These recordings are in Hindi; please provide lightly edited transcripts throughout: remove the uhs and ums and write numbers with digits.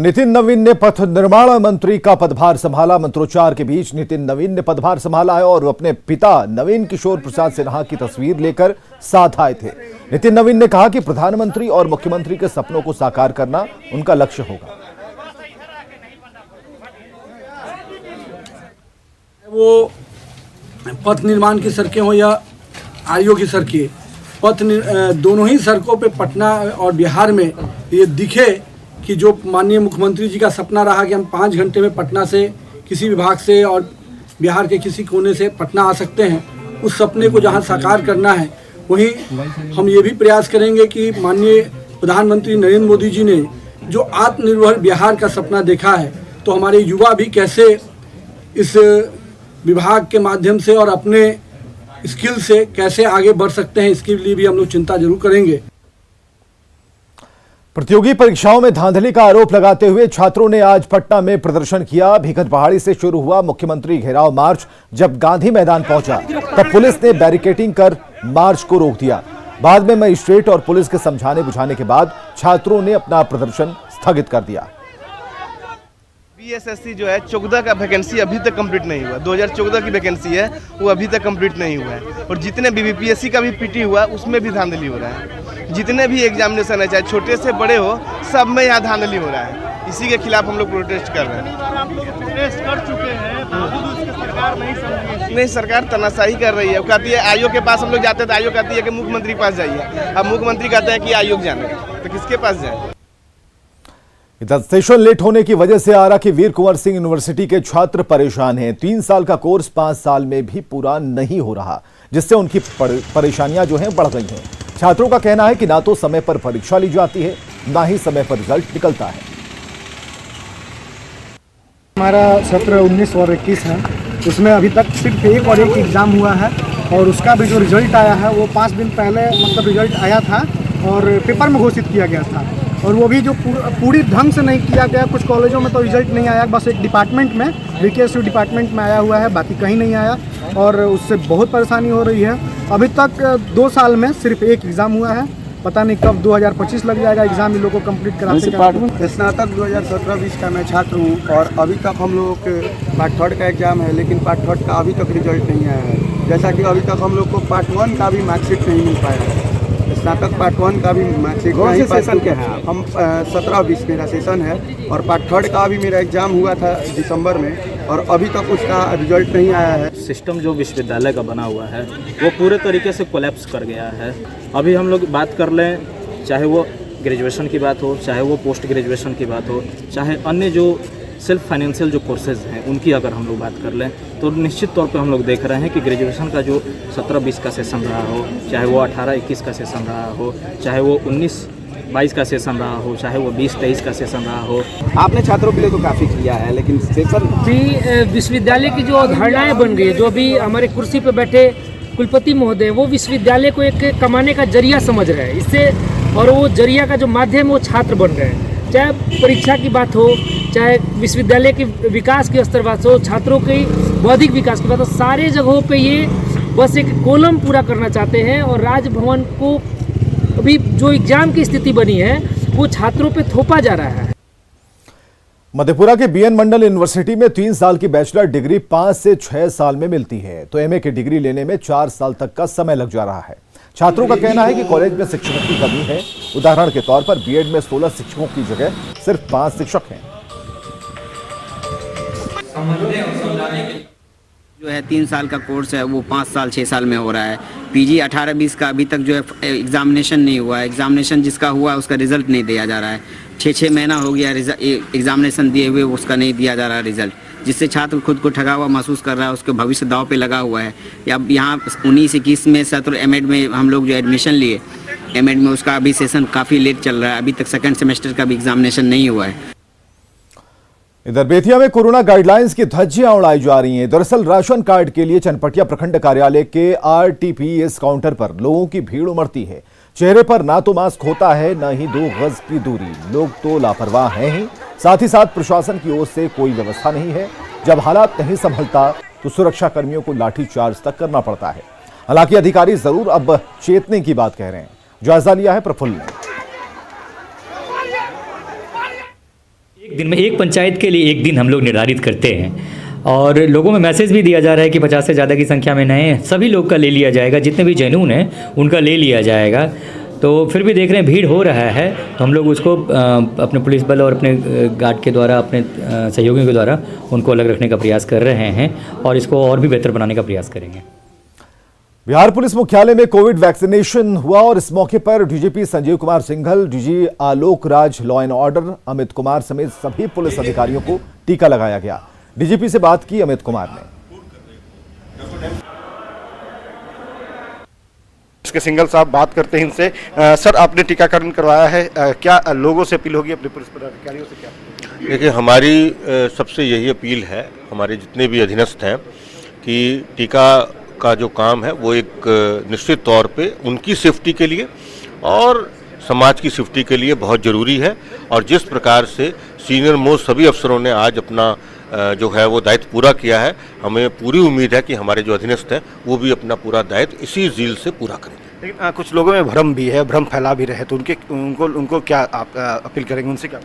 नितिन नवीन ने पथ निर्माण मंत्री का पदभार संभाला। मंत्रोच्चार के बीच नितिन नवीन ने पदभार संभाला है और अपने पिता नवीन किशोर प्रसाद सिन्हा की तस्वीर लेकर साथ आए थे। नितिन नवीन ने कहा कि प्रधानमंत्री और मुख्यमंत्री के सपनों को साकार करना उनका लक्ष्य होगा। वो पथ निर्माण की सड़कें हो या आरओ की सड़कें, दोनों ही सड़कों पे पटना और बिहार में ये दिखे कि जो माननीय मुख्यमंत्री जी का सपना रहा कि हम 5 घंटे में पटना से किसी विभाग से और बिहार के किसी कोने से पटना आ सकते हैं, उस सपने को जहां साकार करना है वहीं हम ये भी प्रयास करेंगे कि माननीय प्रधानमंत्री नरेंद्र मोदी जी ने जो आत्मनिर्भर बिहार का सपना देखा है, तो हमारे युवा भी कैसे इस विभाग के माध्यम से और अपने स्किल से कैसे आगे बढ़ सकते हैं, इसके लिए भी हम लोग चिंता जरूर करेंगे। प्रतियोगी परीक्षाओं में धांधली का आरोप लगाते हुए छात्रों ने आज पटना में प्रदर्शन किया। भीखन पहाड़ी से शुरू हुआ मुख्यमंत्री घेराव मार्च जब गांधी मैदान पहुंचा तब पुलिस ने बैरिकेडिंग कर मार्च को रोक दिया। बाद में मजिस्ट्रेट और पुलिस के समझाने बुझाने के बाद छात्रों ने अपना प्रदर्शन स्थगित कर दिया। बीएसएससी जो है 14 का वैकेंसी अभी तक कंप्लीट नहीं हुआ। 2014 की वैकेंसी है वो अभी तक कंप्लीट नहीं हुआ है और जितने बीबीपीएससी का भी पीटी हुआ उसमें भी धांधली हो रहा है। जितने भी एग्जामिनेशन है चाहे छोटे से बड़े हो सब में यहाँ धांधली हो रहा है। इसी के खिलाफ हम लोग प्रोटेस्ट कर रहे हैं। प्रोटेस्ट कर चुके हैं, सरकार नहीं समझी। नहीं, सरकार तनाशाही कर रही है। वो कहती है आयोग के पास हम लोग जाते हैं तो आयोग कहती है कि मुख्यमंत्री के पास जाइए। अब मुख्यमंत्री कहते हैं कि आयोग जाने, तो किसके पास जाए। इधर सेशन लेट होने की वजह से आरा की वीर कुंवर सिंह यूनिवर्सिटी के छात्र परेशान हैं। 3 साल का कोर्स 5 साल में भी पूरा नहीं हो रहा, जिससे उनकी परेशानियां जो हैं बढ़ गई हैं। छात्रों का कहना है कि ना तो समय पर परीक्षा ली जाती है, ना ही समय पर रिजल्ट निकलता है। हमारा सत्र 19 और 21 है, उसमें अभी तक सिर्फ एक और एक एग्ज़ाम हुआ है और उसका भी जो रिजल्ट आया है वो 5 दिन पहले मतलब रिजल्ट आया था और पेपर में घोषित किया गया था और वो भी जो पूरी ढंग से नहीं किया गया। कुछ कॉलेजों में तो रिजल्ट नहीं आया, बस एक डिपार्टमेंट में वीकेएसयू डिपार्टमेंट में आया हुआ है, बाकी कहीं नहीं आया और उससे बहुत परेशानी हो रही है। अभी तक 2 साल में सिर्फ एक एग्ज़ाम हुआ है, पता नहीं कब 2025 लग जाएगा एग्ज़ाम इन लोगों को कंप्लीट कराते। स्नातक 2017-20 का मैं छात्र हूँ और अभी तक हम लोगों के पार्ट 3 का एग्ज़ाम है, लेकिन पार्ट 3 का अभी तक रिजल्ट नहीं आया है। जैसा कि अभी तक हम लोग को पार्ट 1 का भी मार्कशीट नहीं मिल पाया है। स्नातक पार्ट 1 का भी मार्कशीट नहीं सेशन के हैं हम 17-20 मेरा सेशन है और पार्ट 3 का भी मेरा एग्ज़ाम हुआ था दिसंबर में और अभी तक उसका रिजल्ट नहीं आया है। सिस्टम जो विश्वविद्यालय का बना हुआ है वो पूरे तरीके से कोलैप्स कर गया है। अभी हम लोग बात कर लें, चाहे वो ग्रेजुएशन की बात हो, चाहे वो पोस्ट ग्रेजुएशन की बात हो, चाहे अन्य जो सेल्फ फाइनेंशियल जो कोर्सेज हैं उनकी अगर हम लोग बात कर लें तो निश्चित तौर पे हम लोग देख रहे हैं कि ग्रेजुएशन का जो 17-20 का सेशन रहा हो, चाहे वो 18-21 का सेशन रहा हो, चाहे वो 19-22 का सेशन रहा हो, चाहे वो 20-23 का सेशन रहा हो। आपने छात्रों के लिए तो काफ़ी किया है, लेकिन सेशन भी विश्वविद्यालय की जो अवधारणाएँ बन गई, जो भी हमारे कुर्सी पर बैठे कुलपति महोदय वो विश्वविद्यालय को एक कमाने का जरिया समझ रहे हैं इससे, और वो जरिया का जो माध्यम वो छात्र बन रहे हैं। चाहे परीक्षा की बात हो, चाहे विश्वविद्यालय के विकास के स्तर बात हो, छात्रों के बौद्धिक विकास की बात हो, सारे जगहों पे ये बस एक कॉलम पूरा करना चाहते हैं और राजभवन को अभी जो एग्जाम की स्थिति बनी है वो छात्रों पे थोपा जा रहा है। मधेपुरा के बीएन मंडल यूनिवर्सिटी में 3 साल की बैचलर डिग्री 5 से 6 साल में मिलती है, तो एमए की डिग्री लेने में 4 साल तक का समय लग जा रहा है। छात्रों का कहना है कि कॉलेज में शिक्षकों की कमी है। उदाहरण के तौर पर बीएड में 16 शिक्षकों की जगह सिर्फ 5 शिक्षक हैं। जो है 3 साल का कोर्स है वो 5 साल 6 साल में हो रहा है। पीजी 18-20 का अभी तक जो है एग्जामिनेशन नहीं हुआ है। एग्जामिनेशन जिसका हुआ उसका रिजल्ट नहीं दिया जा रहा है। 6-6 महीना हो गया एग्जामिनेशन दिए हुए, उसका नहीं दिया जा रहा रिजल्ट, जिससे छात्र खुद को ठगा हुआ महसूस कर रहा है, उसके भविष्य दांव पे लगा हुआ है। अब यहाँ 19-21 में सत्र एमएड में हम लोग जो एडमिशन लिए, एमएड में उसका अभी सेशन काफ़ी लेट चल रहा है। अभी तक सेकंड सेमेस्टर का भी एग्जामिनेशन नहीं हुआ है। इधर बेतिया में कोरोना गाइडलाइंस की धज्जियां उड़ाई जा रही हैं। दरअसल राशन कार्ड के लिए चनपटिया प्रखंड कार्यालय के आरटीपीएस काउंटर पर लोगों की भीड़ उमड़ती है। चेहरे पर ना तो मास्क होता है, न ही 2 गज की दूरी। लोग तो लापरवाह हैं ही, साथ ही साथ प्रशासन की ओर से कोई व्यवस्था नहीं है। जब हालात नहीं संभलता तो सुरक्षा कर्मियों को लाठीचार्ज तक करना पड़ता है। हालांकि अधिकारी जरूर अब चेतने की बात कह रहे हैं। जायजा लिया है प्रफुल्ल ने। दिन में एक पंचायत के लिए एक दिन हम लोग निर्धारित करते हैं और लोगों में मैसेज भी दिया जा रहा है कि 50 से ज़्यादा की संख्या में नए सभी लोग का ले लिया जाएगा, जितने भी जेन्युइन हैं उनका ले लिया जाएगा। तो फिर भी देख रहे हैं भीड़ हो रहा है तो हम लोग उसको अपने पुलिस बल और अपने गार्ड के द्वारा, अपने सहयोगियों के द्वारा उनको अलग रखने का प्रयास कर रहे हैं और इसको और भी बेहतर बनाने का प्रयास करेंगे। बिहार पुलिस मुख्यालय में कोविड वैक्सीनेशन हुआ और इस मौके पर DGP Sanjeev Kumar Singhal, DG Alok Raj, law and order Amit Kumar समेत सभी पुलिस अधिकारियों को टीका लगाया गया। डीजीपी से बात की अमित कुमार ने। इसके सिंघल साहब बात करते हैं इनसे। सर, आपने टीकाकरण करवाया है, क्या लोगों से अपील होगी अपने पुलिस पदाधिकारियों से? क्या देखिए, हमारी सबसे यही अपील है हमारे जितने भी अधीनस्थ हैं कि टीका का जो काम है वो एक निश्चित तौर पे उनकी सेफ्टी के लिए और समाज की सेफ्टी के लिए बहुत ज़रूरी है। और जिस प्रकार से सीनियर मोस्ट सभी अफसरों ने आज अपना जो है वो दायित्व पूरा किया है, हमें पूरी उम्मीद है कि हमारे जो अधीनस्थ हैं वो भी अपना पूरा दायित्व इसी ज़ील से पूरा करेंगे। लेकिन कुछ लोगों में भ्रम भी है, भ्रम फैला भी रहे, तो उनको क्या आप अपील करेंगे, उनसे क्या?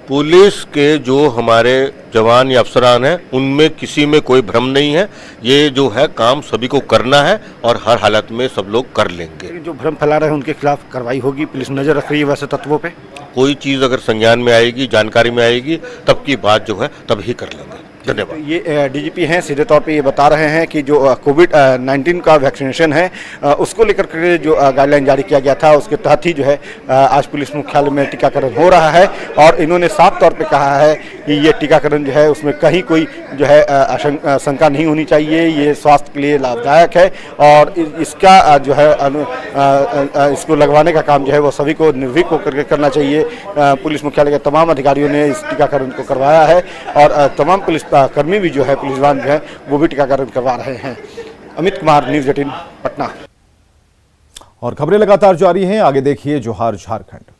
पुलिस के जो हमारे जवान या अफसरान हैं उनमें किसी में कोई भ्रम नहीं है। ये जो है काम सभी को करना है और हर हालत में सब लोग कर लेंगे। जो भ्रम फैला रहे हैं उनके खिलाफ कार्रवाई होगी, पुलिस नज़र रख रही है वैसे तत्वों पे। कोई चीज़ अगर संज्ञान में आएगी, जानकारी में आएगी, तब की बात जो है तब ही कर लेंगे। धन्यवाद। ये डीजीपी हैं, सीधे तौर पे ये बता रहे हैं कि जो कोविड-19 का वैक्सीनेशन है उसको लेकर के जो गाइडलाइन जारी किया गया था उसके तहत ही जो है आज पुलिस मुख्यालय में टीकाकरण हो रहा है। और इन्होंने साफ तौर पे कहा है कि ये टीकाकरण जो है उसमें कहीं कोई जो है शंका नहीं होनी चाहिए, ये स्वास्थ्य के लिए लाभदायक है और इसका जो है इसको लगवाने का काम जो है वो सभी को निर्भीक होकर के करना चाहिए। पुलिस मुख्यालय के तमाम अधिकारियों ने इस टीकाकरण को करवाया है और तमाम पुलिस कर्मी भी जो है, पुलिस जवान जो है वो भी टीकाकरण करवा रहे हैं। अमित कुमार, न्यूज़ 18 पटना। और खबरें लगातार जारी हैं, आगे देखिए जोहार झारखंड।